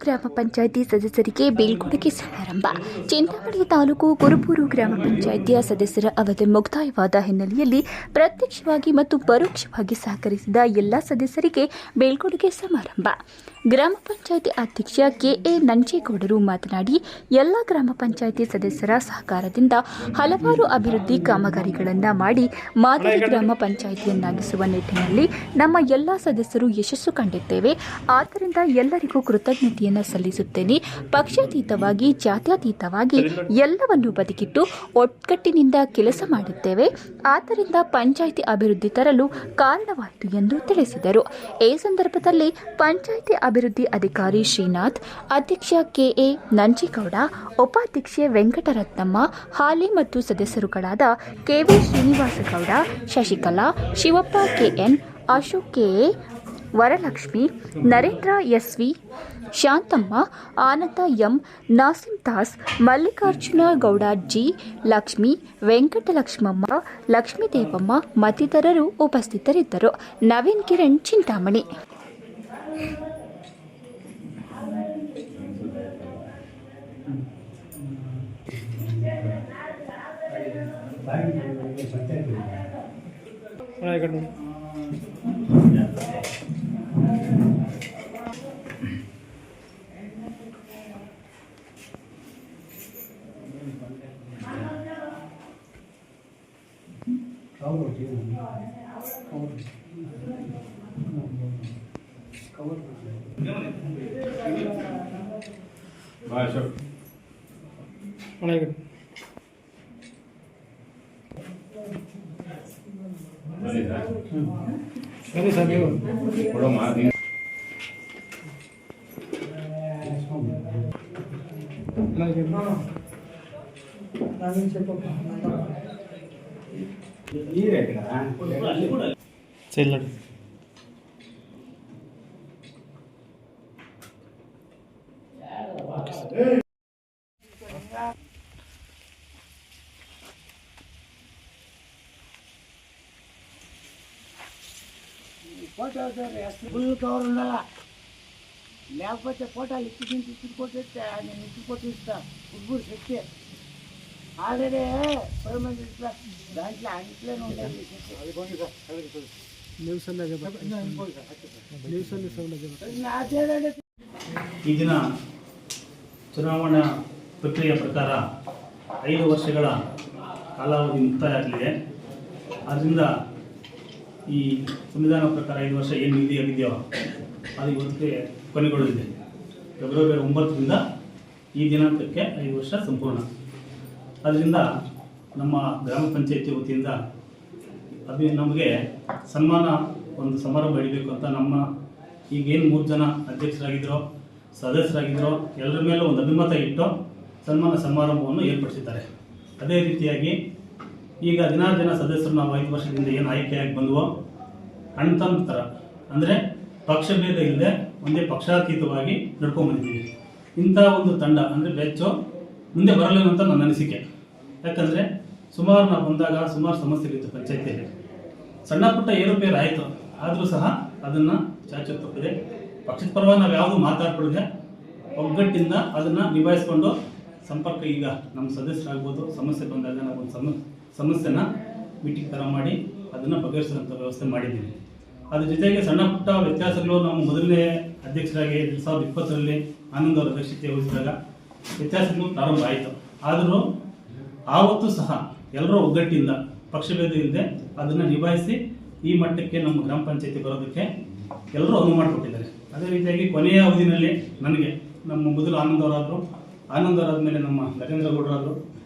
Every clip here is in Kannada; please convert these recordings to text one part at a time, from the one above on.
ಗ್ರಾಮ ಪಂಚಾಯಿತಿ ಸದಸ್ಯರಿಗೆ ಬೀಳ್ಕೊಡುಗೆ ಸಮಾರಂಭ. ಚಿಂತಾಮಣಿ ತಾಲೂಕು ಕುರುಬೂರು ಗ್ರಾಮ ಪಂಚಾಯಿತಿಯ ಸದಸ್ಯರ ಅವಧಿ ಮುಕ್ತಾಯವಾದ ಹಿನ್ನೆಲೆಯಲ್ಲಿ ಪ್ರತ್ಯಕ್ಷವಾಗಿ ಮತ್ತು ಪರೋಕ್ಷವಾಗಿ ಸಹಕರಿಸಿದ ಎಲ್ಲ ಸದಸ್ಯರಿಗೆ ಬೀಳ್ಕೊಡುಗೆ ಸಮಾರಂಭ. ಗ್ರಾಮ ಪಂಚಾಯಿತಿ ಅಧ್ಯಕ್ಷ ಕೆಎ ನಂಜೇಗೌಡರು ಮಾತನಾಡಿ, ಎಲ್ಲ ಗ್ರಾಮ ಪಂಚಾಯಿತಿ ಸದಸ್ಯರ ಸಹಕಾರದಿಂದ ಹಲವಾರು ಅಭಿವೃದ್ಧಿ ಕಾಮಗಾರಿಗಳನ್ನು ಮಾಡಿ ಮಾದರಿ ಗ್ರಾಮ ಪಂಚಾಯಿತಿಯನ್ನಾಗಿಸುವ ನಿಟ್ಟಿನಲ್ಲಿ ನಮ್ಮ ಎಲ್ಲ ಸದಸ್ಯರು ಯಶಸ್ಸು ಕಂಡಿದ್ದೇವೆ. ಆದ್ದರಿಂದ ಎಲ್ಲರಿಗೂ ಕೃತಜ್ಞತೆಯನ್ನು ಸಲ್ಲಿಸುತ್ತೇನೆ. ಪಕ್ಷಾತೀತವಾಗಿ, ಜಾತ್ಯತೀತವಾಗಿ ಎಲ್ಲವನ್ನೂ ಬದಿಗಿಟ್ಟು ಒಗ್ಗಟ್ಟಿನಿಂದ ಕೆಲಸ ಮಾಡಿದ್ದೇವೆ. ಆದ್ದರಿಂದ ಪಂಚಾಯಿತಿ ಅಭಿವೃದ್ಧಿ ತರಲು ಕಾರಣವಾಯಿತು ಎಂದು ತಿಳಿಸಿದರು. ಈ ಸಂದರ್ಭದಲ್ಲಿ ಪಂಚಾಯಿತಿ ಅಭಿವೃದ್ಧಿ ಅಧಿಕಾರಿ ಶ್ರೀನಾಥ್, ಅಧ್ಯಕ್ಷ ಕೆಎ ನಂಜೇಗೌಡ, ಉಪಾಧ್ಯಕ್ಷೆ ವೆಂಕಟರತ್ನಮ್ಮ, ಹಾಲಿ ಮತ್ತು ಸದಸ್ಯರುಗಳಾದ KV Srinivasagowda, Shashikala, Shivappa KN, Ashok KA, Varalakshmi, Narendra SV, Shanthamma, Ananda M, Nasim Das, Mallikarjuna Gowda G, Lakshmi, Venkatalakshmamma, Lakshmidevamma ಮತ್ತಿತರರು ಉಪಸ್ಥಿತರಿದ್ದರು. Naveen Kiran, Chintamani. Photo full cover ఉండాలా, లేకపోతే ఫోటోలు ఇచ్చి కొట్టిస్తే నేను ఇచ్చి కొట్టిస్తా. ఫుట్బాల్ శక్తి ఆల్రెడీ దాంట్లో అంట్లోనే ఉండేది. ಈ ದಿನ ಚುನಾವಣಾ ಪ್ರಕ್ರಿಯೆಯ ಪ್ರಕಾರ 5 ವರ್ಷಗಳ ಕಾಲಾವಧಿ ಮುಕ್ತಾಯ ಆಗಲಿದೆ. ಆದ್ದರಿಂದ ಈ ಸಂವಿಧಾನ ಪ್ರಕಾರ 5 ವರ್ಷ ಏನು ನಿಗದಿಯಾಗಿದೆಯೋ ಅದು ಇವತ್ತಿಗೆ ಕೊನೆಗೊಳ್ಳಲಿದೆ. ಫೆಬ್ರವರಿ 9ರಿಂದ ಈ ದಿನಾಂಕಕ್ಕೆ 5 ವರ್ಷ ಸಂಪೂರ್ಣ. ಅದರಿಂದ ನಮ್ಮ ಗ್ರಾಮ ಪಂಚಾಯತಿ ವತಿಯಿಂದ ನಮಗೆ ಸನ್ಮಾನ ಒಂದು ಸಮಾರಂಭ ಹಿಡಿಬೇಕು ಅಂತ ನಮ್ಮ ಈಗೇನು 3 ಜನ ಅಧ್ಯಕ್ಷರಾಗಿದ್ದರೋ ಸದಸ್ಯರಾಗಿದ್ದರೋ ಎಲ್ಲರ ಮೇಲೂ ಒಂದು ಅಭಿಮತ ಇಟ್ಟು ಸನ್ಮಾನ ಸಮಾರಂಭವನ್ನು ಏರ್ಪಡಿಸಿದ್ದಾರೆ. ಅದೇ ರೀತಿಯಾಗಿ ಈಗ 16 ಜನ ಸದಸ್ಯರು ನಾವು 5 ವರ್ಷದಿಂದ ಏನು ಆಯ್ಕೆಯಾಗಿ ಬಂದವೋ ಅಣ್ತಮ್ಮ ಥರ, ಅಂದರೆ ಪಕ್ಷಭೇದ ಇಲ್ಲದೆ ಒಂದೇ ಪಕ್ಷಾತೀತವಾಗಿ ನಡ್ಕೊಂಡ್ಬಂದಿದ್ದೀವಿ. ಇಂಥ ಒಂದು ತಂಡ ಅಂದರೆ ಬೆಚ್ಚು ಮುಂದೆ ಬರಲೇನು ಅಂತ ನನ್ನ ಅನಿಸಿಕೆ. ಯಾಕಂದರೆ ಸುಮಾರು ನಾವು ಬಂದಾಗ ಸುಮಾರು ಸಮಸ್ಯೆಗಳಿತ್ತು ಪಂಚಾಯತಿಯಲ್ಲಿ. ಸಣ್ಣ ಪುಟ್ಟ ಏರುಪೇರು ಆಯಿತು, ಆದರೂ ಸಹ ಅದನ್ನು ಚಾಚು ತಪ್ಪದೆ ಪಕ್ಷದ ಪರವಾಗಿ ನಾವು ಯಾವುದೂ ಮಾತಾಡ್ಕೊಳ್ಳದೆ ಒಗ್ಗಟ್ಟಿಂದ ಅದನ್ನು ನಿಭಾಯಿಸ್ಕೊಂಡು ಸಂಪರ್ಕ ಈಗ ನಮ್ಮ ಸದಸ್ಯರಾಗ್ಬೋದು, ಸಮಸ್ಯೆ ಬಂದಾಗ ನಾವು ಒಂದು ಸಮಸ್ಯೆನ ಮೀಟಿಂಗ್ ಥರ ಮಾಡಿ ಅದನ್ನು ಬಗೆಹರಿಸುವಂಥ ವ್ಯವಸ್ಥೆ ಮಾಡಿದ್ದೀವಿ. ಅದ್ರ ಜೊತೆಗೆ ಸಣ್ಣ ಪುಟ್ಟ ವ್ಯತ್ಯಾಸಗಳು ನಮ್ಮ ಮೊದಲನೇ ಅಧ್ಯಕ್ಷರಾಗಿ 2020ರಲ್ಲಿ ಆನಂದ್ ಅವರ ಅಧ್ಯಕ್ಷತೆ ವಹಿಸಿದಾಗ ವ್ಯತ್ಯಾಸಗಳು ಪ್ರಾರಂಭ ಆಯಿತು. ಆದರೂ ಆವತ್ತೂ ಸಹ ಎಲ್ಲರೂ ಒಗ್ಗಟ್ಟಿಂದ ಪಕ್ಷಭೇದ ಇಲ್ಲದೆ ಅದನ್ನು ನಿಭಾಯಿಸಿ ಈ ಮಟ್ಟಕ್ಕೆ ನಮ್ಮ ಗ್ರಾಮ ಪಂಚಾಯತಿ ಬರೋದಕ್ಕೆ ಎಲ್ಲರೂ ಅನುವು ಮಾಡಿಕೊಟ್ಟಿದ್ದಾರೆ. ಅದೇ ರೀತಿಯಾಗಿ ಕೊನೆಯ ಅವಧಿನಲ್ಲಿ ನನಗೆ ನಮ್ಮ ಮೊದಲು ಆನಂದ್ ಅವರಾದ ಮೇಲೆ ನಮ್ಮ ನರೇಂದ್ರ ಗೌಡರಾದರು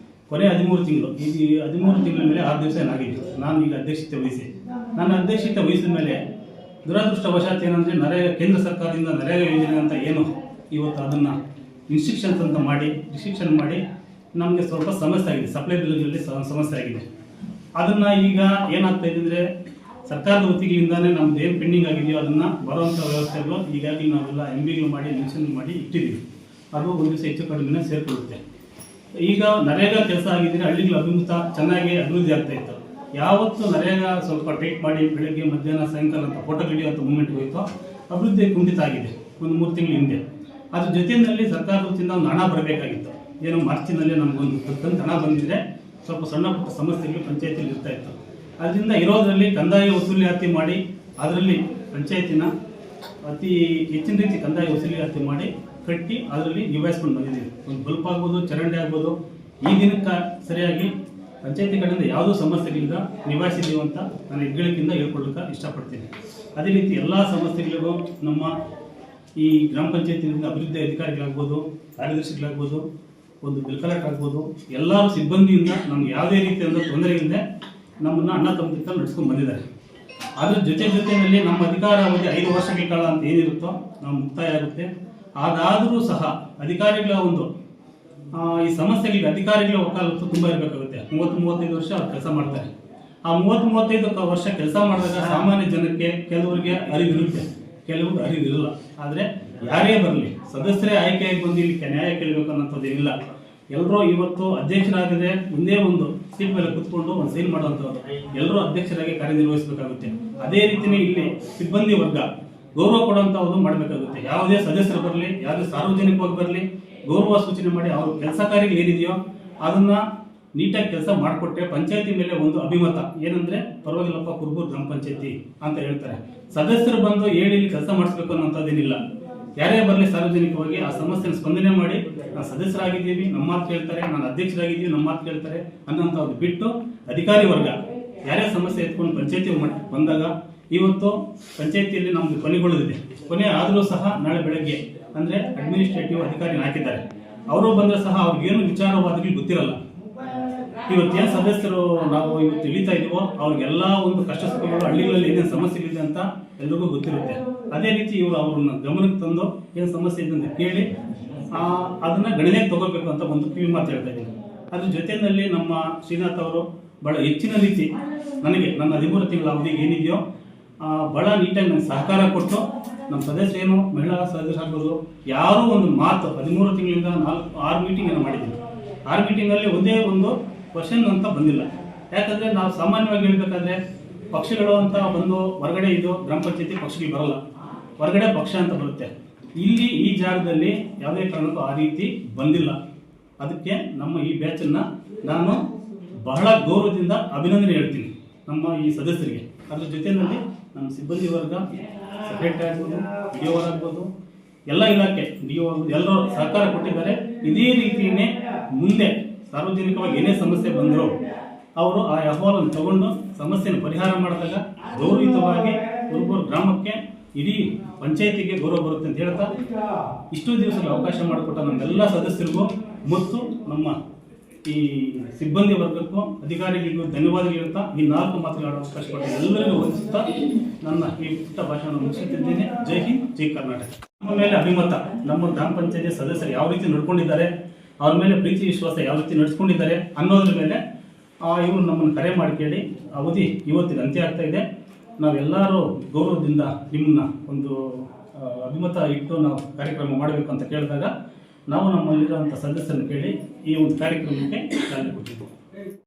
ಕೊನೆ 13 ತಿಂಗಳು, ಈ 13 ತಿಂಗಳ ಮೇಲೆ 6 ದಿವಸ ಏನಾಗಿತ್ತು ನಾನು ಈಗ ಅಧ್ಯಕ್ಷತೆ ವಹಿಸಿ. ನಾನು ಅಧ್ಯಕ್ಷತೆ ವಹಿಸಿದ ಮೇಲೆ ದುರದೃಷ್ಟವಶಾತ್ ಏನಂದರೆ ಕೇಂದ್ರ ಸರ್ಕಾರದಿಂದ ನರೇಗಾ ಯೋಜನೆ ಅಂತ ಏನು ಇವತ್ತು ಅದನ್ನು ರಿಸ್ಟ್ರಿಕ್ಷನ್ ಮಾಡಿ ನಮಗೆ ಸ್ವಲ್ಪ ಸಮಸ್ಯೆ ಆಗಿದೆ. ಸಪ್ಲೈ ಬಿಲ್ಗಳಲ್ಲಿ ಸಮಸ್ಯೆ ಆಗಿದೆ. ಅದನ್ನು ಈಗ ಏನಾಗ್ತಾಯಿದೆ ಅಂದರೆ ಸರ್ಕಾರದ ವತಿಗಳಿಂದಾನೇ ನಮ್ದು ಏನು ಪೆಂಡಿಂಗ್ ಆಗಿದೆಯೋ ಅದನ್ನು ಬರುವಂಥ ವ್ಯವಸ್ಥೆಗಳು ಈಗಾಗಲೇ ನಾವೆಲ್ಲ MBಗಳು ಮಾಡಿ ಮೆನ್ಷನ್ ಮಾಡಿ ಇಟ್ಟಿದ್ದೀವಿ. ಅದು ಒಂದು ದಿವಸ ಹೆಚ್ಚು ಕಡಿಮೆ ಸೇರಿಕೊಳ್ಳುತ್ತೆ. ಈಗ ನರೇಗಾ ಕೆಲಸ ಆಗಿದ್ದರೆ ಹಳ್ಳಿಗಳ ಅಭಿಮುಖ ಚೆನ್ನಾಗಿ ಅಭಿವೃದ್ಧಿ ಆಗ್ತಾಯಿತ್ತು. ಯಾವತ್ತು ನರೇಗಾ ಸ್ವಲ್ಪ ಟೈಟ್ ಮಾಡಿ ಬೆಳಗ್ಗೆ ಮಧ್ಯಾಹ್ನ ಸಾಯಂಕಾಲ ಅಂತ ಫೋಟೋ ಹಿಡಿಯುವಂಥ ಮೂಮೆಂಟ್ ಹೋಯಿತು, ಅಭಿವೃದ್ಧಿ ಕುಂಠಿತ ಆಗಿದೆ ಒಂದು 3 ತಿಂಗಳ ಹಿಂದೆ. ಅದ್ರ ಜೊತೆಯಲ್ಲಿ ಸರ್ಕಾರದ ವತಿಯಿಂದ ಒಂದು ಹಣ ಬರಬೇಕಾಗಿತ್ತು. ಏನು ಮಾರ್ಚಿನಲ್ಲಿ ನಮಗೊಂದು ಕಂತು ಹಣ ಬಂದಿದ್ರೆ ಸ್ವಲ್ಪ ಸಣ್ಣ ಪುಟ್ಟ ಸಮಸ್ಯೆಗಳು ಪಂಚಾಯತಿಯಲ್ಲಿ ಇರ್ತಾ ಇತ್ತು. ಅದರಿಂದ ಇರೋದರಲ್ಲಿ ಕಂದಾಯ ವಸೂಲಿಯಾತಿ ಮಾಡಿ ಅದರಲ್ಲಿ ಪಂಚಾಯತಿನ ಅತಿ ಹೆಚ್ಚಿನ ರೀತಿ ಕಂದಾಯ ವಸೂಲಿಯಾತಿ ಮಾಡಿ ಕಟ್ಟಿ ಅದರಲ್ಲಿ ನಿಭಾಯಿಸ್ಕೊಂಡು ಬಂದಿದ್ದೀವಿ. ಒಂದು ಬಲ್ಪ್ ಆಗ್ಬೋದು, ಚರಂಡಿ ಆಗ್ಬೋದು, ಈ ದಿನಕ್ಕೆ ಸರಿಯಾಗಿ ಪಂಚಾಯತಿ ಕಡೆಯಿಂದ ಯಾವುದೂ ಸಮಸ್ಯೆಗಳಿಂದ ನಿಭಾಯಿಸಿದ್ದೀವಿ ಅಂತ ನಾನು ಹೆಗ್ಗಳಿಕೆಯಿಂದ ಹೇಳ್ಕೊಳ್ಳೋಕೆ ಇಷ್ಟಪಡ್ತೀನಿ. ಅದೇ ರೀತಿ ಎಲ್ಲ ಸಮಸ್ಯೆಗಳಿಗೂ ನಮ್ಮ ಈ ಗ್ರಾಮ ಪಂಚಾಯತಿಯಿಂದ ಅಭಿವೃದ್ಧಿ ಅಧಿಕಾರಿಗಳಾಗ್ಬೋದು, ಕಾರ್ಯದರ್ಶಿಗಳಾಗ್ಬೋದು, ಒಂದು ಬಿಲ್ ಕಲೆಕ್ಟರ್ ಆಗ್ಬೋದು, ಎಲ್ಲರೂ ಸಿಬ್ಬಂದಿಯಿಂದ ನಮ್ಗೆ ಯಾವುದೇ ರೀತಿಯಾದ ತೊಂದರೆ ಇಲ್ಲದೆ ನಮ್ಮನ್ನು ಅಣ್ಣ ತಮ್ಮಂತ ನಡೆಸ್ಕೊಂಡು ಬಂದಿದ್ದಾರೆ. ಅದ್ರ ಜೊತೆಯಲ್ಲಿ ನಮ್ಮ ಅಧಿಕಾರ ಅವಧಿ 5 ವರ್ಷಗಳ ಕಾಲ ಅಂತ ಏನಿರುತ್ತೋ ನಾವು ಮುಕ್ತಾಯ ಆಗುತ್ತೆ. ಅದಾದರೂ ಸಹ ಅಧಿಕಾರಿಗಳ ಒಂದು ಈ ಸಮಸ್ಯೆಗಳಿಗೆ ಅಧಿಕಾರಿಗಳ ವಕಾಲತ್ತು ತುಂಬ ಇರಬೇಕಾಗುತ್ತೆ. 30-35 ವರ್ಷ ಅವ್ರು ಕೆಲಸ ಮಾಡ್ತಾರೆ. ಆ 30-35 ವರ್ಷ ಕೆಲಸ ಮಾಡಿದಾಗ ಸಾಮಾನ್ಯ ಜನಕ್ಕೆ ಕೆಲವರಿಗೆ ಅರಿವಿರುತ್ತೆ, ಕೆಲವ್ರಿಗೆ ಅರಿವಿರಲ್ಲ. ಆದರೆ ಯಾರೇ ಬರಲಿ, ಸದಸ್ಯರೇ ಆಯ್ಕೆಯಾಗಿ ಬಂದು ಇಲ್ಲಿ ನ್ಯಾಯ ಕೇಳಬೇಕು ಅನ್ನೋಂಥದ್ದೇನಿಲ್ಲ. ಎಲ್ಲರೂ ಇವತ್ತು ಅಧ್ಯಕ್ಷರಾಗದೆ ಒಂದೇ ಒಂದು ಸೀಟ್ ಮೇಲೆ ಕುತ್ಕೊಂಡು ಒಂದು ಸೈನ್ ಮಾಡುವಂಥದ್ದು, ಎಲ್ಲರೂ ಅಧ್ಯಕ್ಷರಾಗಿ ಕಾರ್ಯನಿರ್ವಹಿಸಬೇಕಾಗುತ್ತೆ. ಅದೇ ರೀತಿಯೇ ಇಲ್ಲಿ ಸಿಬ್ಬಂದಿ ವರ್ಗ ಗೌರವ ಕೊಡುವಂಥದ್ದು ಮಾಡಬೇಕಾಗುತ್ತೆ. ಯಾವುದೇ ಸದಸ್ಯರು ಬರಲಿ, ಯಾವುದೇ ಸಾರ್ವಜನಿಕವಾಗಿ ಬರಲಿ, ಗೌರವ ಸೂಚನೆ ಮಾಡಿ ಅವ್ರ ಕೆಲಸ ಕಾರ್ಯಗಳು ಏನಿದೆಯೋ ಅದನ್ನ ನೀಟಾಗಿ ಕೆಲಸ ಮಾಡಿಕೊಟ್ರೆ ಪಂಚಾಯತಿ ಮೇಲೆ ಒಂದು ಅಭಿಮತ ಏನಂದ್ರೆ ಪರವಾಗಿಲ್ಲಪ್ಪ ಕುರುಬೂರು ಗ್ರಾಮ ಪಂಚಾಯತಿ ಅಂತ ಹೇಳ್ತಾರೆ. ಸದಸ್ಯರು ಬಂದು ಹೇಳಿ ಕೆಲಸ ಮಾಡಿಸ್ಬೇಕು ಅನ್ನೋಂಥದ್ದೇನಿಲ್ಲ. ಯಾರೇ ಬರಲಿ ಸಾರ್ವಜನಿಕವಾಗಿ ಆ ಸಮಸ್ಯೆನ ಸ್ಪಂದನೆ ಮಾಡಿ ನಾವು ಸದಸ್ಯರಾಗಿದ್ದೀವಿ, ನಮ್ಮ ಮಾತು ಕೇಳ್ತಾರೆ, ನಾನು ಅಧ್ಯಕ್ಷರಾಗಿದ್ದೀವಿ, ನಮ್ಮ ಮಾತು ಕೇಳ್ತಾರೆ ಅನ್ನೋಂಥದ್ದು ಬಿಟ್ಟು ಅಧಿಕಾರಿ ವರ್ಗ ಯಾರೇ ಸಮಸ್ಯೆ ಎತ್ಕೊಂಡು ಪಂಚಾಯತಿ ಬಂದಾಗ ಇವತ್ತು ಪಂಚಾಯತಿಯಲ್ಲಿ ನಮ್ದು ಕೊನೆಗೊಳ್ಳೋದಿದೆ. ಕೊನೆ ಆದರೂ ಸಹ ನಾಳೆ ಬೆಳಗ್ಗೆ ಅಂದರೆ ಅಡ್ಮಿನಿಸ್ಟ್ರೇಟಿವ್ ಅಧಿಕಾರಿ ಹಾಕಿದ್ದಾರೆ. ಅವರು ಬಂದರೆ ಸಹ ಅವ್ರಿಗೇನು ವಿಚಾರವಾದಿಗಳು ಗೊತ್ತಿರಲ್ಲ. ಇವತ್ತೇನು ಸದಸ್ಯರು ನಾವು ಇವತ್ತು ಇಳಿತಾ ಇದೀವೋ ಅವ್ರಿಗೆಲ್ಲ ಒಂದು ಕಷ್ಟ ಸುಖಗಳು ಹಳ್ಳಿಗಳಲ್ಲಿ ಏನೇನು ಸಮಸ್ಯೆಗಳಿದೆ ಅಂತ ಎಲ್ರಿಗೂ ಗೊತ್ತಿರುತ್ತೆ. ಅದೇ ರೀತಿ ಇವರು ಅವ್ರನ್ನ ಗಮನಕ್ಕೆ ತಂದು ಏನು ಸಮಸ್ಯೆ ಇದೆ ಅಂತ ಕೇಳಿ ಅದನ್ನ ಗಣನೆಗೆ ತಗೋಬೇಕು ಅಂತ ಒಂದು ಕಿವಿ ಮಾತು ಹೇಳ್ತಾ ಇದ್ದೀನಿ. ಅದ್ರ ಜೊತೆಯಲ್ಲಿ ನಮ್ಮ ಶ್ರೀನಾಥ್ ಅವರು ಬಹಳ ಹೆಚ್ಚಿನ ರೀತಿ ನನಗೆ ನನ್ನ 13 ತಿಂಗಳ ಅವಧಿಗೆ ಏನಿದೆಯೋ ಬಹಳ ನೀಟಾಗಿ ನನಗೆ ಸಹಕಾರ ಕೊಟ್ಟು ನಮ್ಮ ಸದಸ್ಯರೇನು ಮಹಿಳಾ ಸದಸ್ಯರಾಗ್ಬೋದು ಯಾರೂ ಒಂದು ಮಾತು 13 ತಿಂಗಳಿಂದ 6 ಮೀಟಿಂಗನ್ನು ಮಾಡಿದ್ದೀನಿ. 6 ಮೀಟಿಂಗಲ್ಲಿ ಒಂದೇ ಒಂದು ಕ್ವಶನ್ ಅಂತ ಬಂದಿಲ್ಲ. ಯಾಕಂದರೆ ನಾವು ಸಾಮಾನ್ಯವಾಗಿ ಹೇಳ್ಬೇಕಾದ್ರೆ ಪಕ್ಷಗಳು ಅಂತ ಬಂದು ಹೊರಗಡೆ ಇದು ಗ್ರಾಮ ಪಂಚಾಯತಿ ಪಕ್ಷಗಳು ಬರಲ್ಲ, ಹೊರಗಡೆ ಪಕ್ಷ ಅಂತ ಬರುತ್ತೆ. ಇಲ್ಲಿ ಈ ಜಾಗದಲ್ಲಿ ಯಾವುದೇ ಕಾರಣಕ್ಕೂ ಆ ರೀತಿ ಬಂದಿಲ್ಲ. ಅದಕ್ಕೆ ನಮ್ಮ ಈ ಬ್ಯಾಚನ್ನು ನಾನು ಬಹಳ ಗೌರವದಿಂದ ಅಭಿನಂದನೆ ಹೇಳ್ತೀನಿ ನಮ್ಮ ಈ ಸದಸ್ಯರಿಗೆ. ಅದ್ರ ಜೊತೆಯಲ್ಲಿ ನಮ್ಮ ಸಿಬ್ಬಂದಿ ವರ್ಗ, ಸೆಕ್ರೆಟರಿ ಆಗ್ಬೋದು, ಡಿ ಒ ಆಗ್ಬೋದು, ಎಲ್ಲ ಇಲಾಖೆ ಡಿ ಒ ಆಗ್ಬೋದು, ಎಲ್ಲರೂ ಸಹಕಾರ ಕೊಟ್ಟಿದ್ದಾರೆ. ಇದೇ ರೀತಿಯೇ ಮುಂದೆ ಸಾರ್ವಜನಿಕವಾಗಿ ಏನೇ ಸಮಸ್ಯೆ ಬಂದರೂ ಅವರು ಆ ಅಹವಾಲನ್ನು ತಗೊಂಡು ಸಮಸ್ಯೆಯನ್ನು ಪರಿಹಾರ ಮಾಡಿದಾಗ ಗೌರವಯುತವಾಗಿ ಕುರುಬೂರು ಗ್ರಾಮಕ್ಕೆ ಇಡೀ ಪಂಚಾಯತಿಗೆ ಗೌರವ ಬರುತ್ತೆ ಅಂತ ಹೇಳ್ತಾ ಇಷ್ಟು ದಿವಸಕ್ಕೆ ಅವಕಾಶ ಮಾಡಿಕೊಟ್ಟ ನಮ್ಮೆಲ್ಲ ಸದಸ್ಯರಿಗೂ ಮತ್ತು ನಮ್ಮ ಈ ಸಿಬ್ಬಂದಿ ವರ್ಗಕ್ಕೂ ಅಧಿಕಾರಿಗಳಿಗೂ ಧನ್ಯವಾದಗಳು ಹೇಳ್ತಾ ಈ 4 ಮಾತುಗಳ ಅವಕಾಶ ಕೊಟ್ಟ ಎಲ್ಲರಿಗೂ ವಂಚಿಸ್ತಾ ನನ್ನ ಈ ಪುಟ್ಟ ಭಾಷಣ ಮುಗಿಸುತ್ತಿದ್ದೇನೆ. ಜೈ ಹಿಂದ್, ಜೈ ಕರ್ನಾಟಕ. ನಮ್ಮ ಮೇಲೆ ಅಭಿಮತ, ನಮ್ಮ ಗ್ರಾಮ ಪಂಚಾಯತಿ ಸದಸ್ಯರು ಯಾವ ರೀತಿ ನಡ್ಕೊಂಡಿದ್ದಾರೆ, ಅವ್ರ ಮೇಲೆ ಪ್ರೀತಿ ವಿಶ್ವಾಸ ಯಾವ ರೀತಿ ನಡೆಸ್ಕೊಂಡಿದ್ದಾರೆ ಅನ್ನೋದ್ರ ಮೇಲೆ ಇವರು ನಮ್ಮನ್ನು ಕರೆ ಮಾಡಿ ಕೇಳಿ ಅವಧಿ ಇವತ್ತಿಗೆ ಅಂತ್ಯ ಆಗ್ತಾ ಇದೆ. ನಾವೆಲ್ಲರೂ ಗೌರವದಿಂದ ನಿಮ್ಮನ್ನ ಒಂದು ಅಭಿಮತ ಇಟ್ಟು ನಾವು ಕಾರ್ಯಕ್ರಮ ಮಾಡಬೇಕು ಅಂತ ಕೇಳಿದಾಗ ನಾವು ನಮ್ಮಲ್ಲಿರುವಂಥ ಸದಸ್ಯರನ್ನು ಕೇಳಿ ಈ ಒಂದು ಕಾರ್ಯಕ್ರಮಕ್ಕೆ ಚಾಲನೆ ಕೊಟ್ಟಿದ್ದೇವೆ.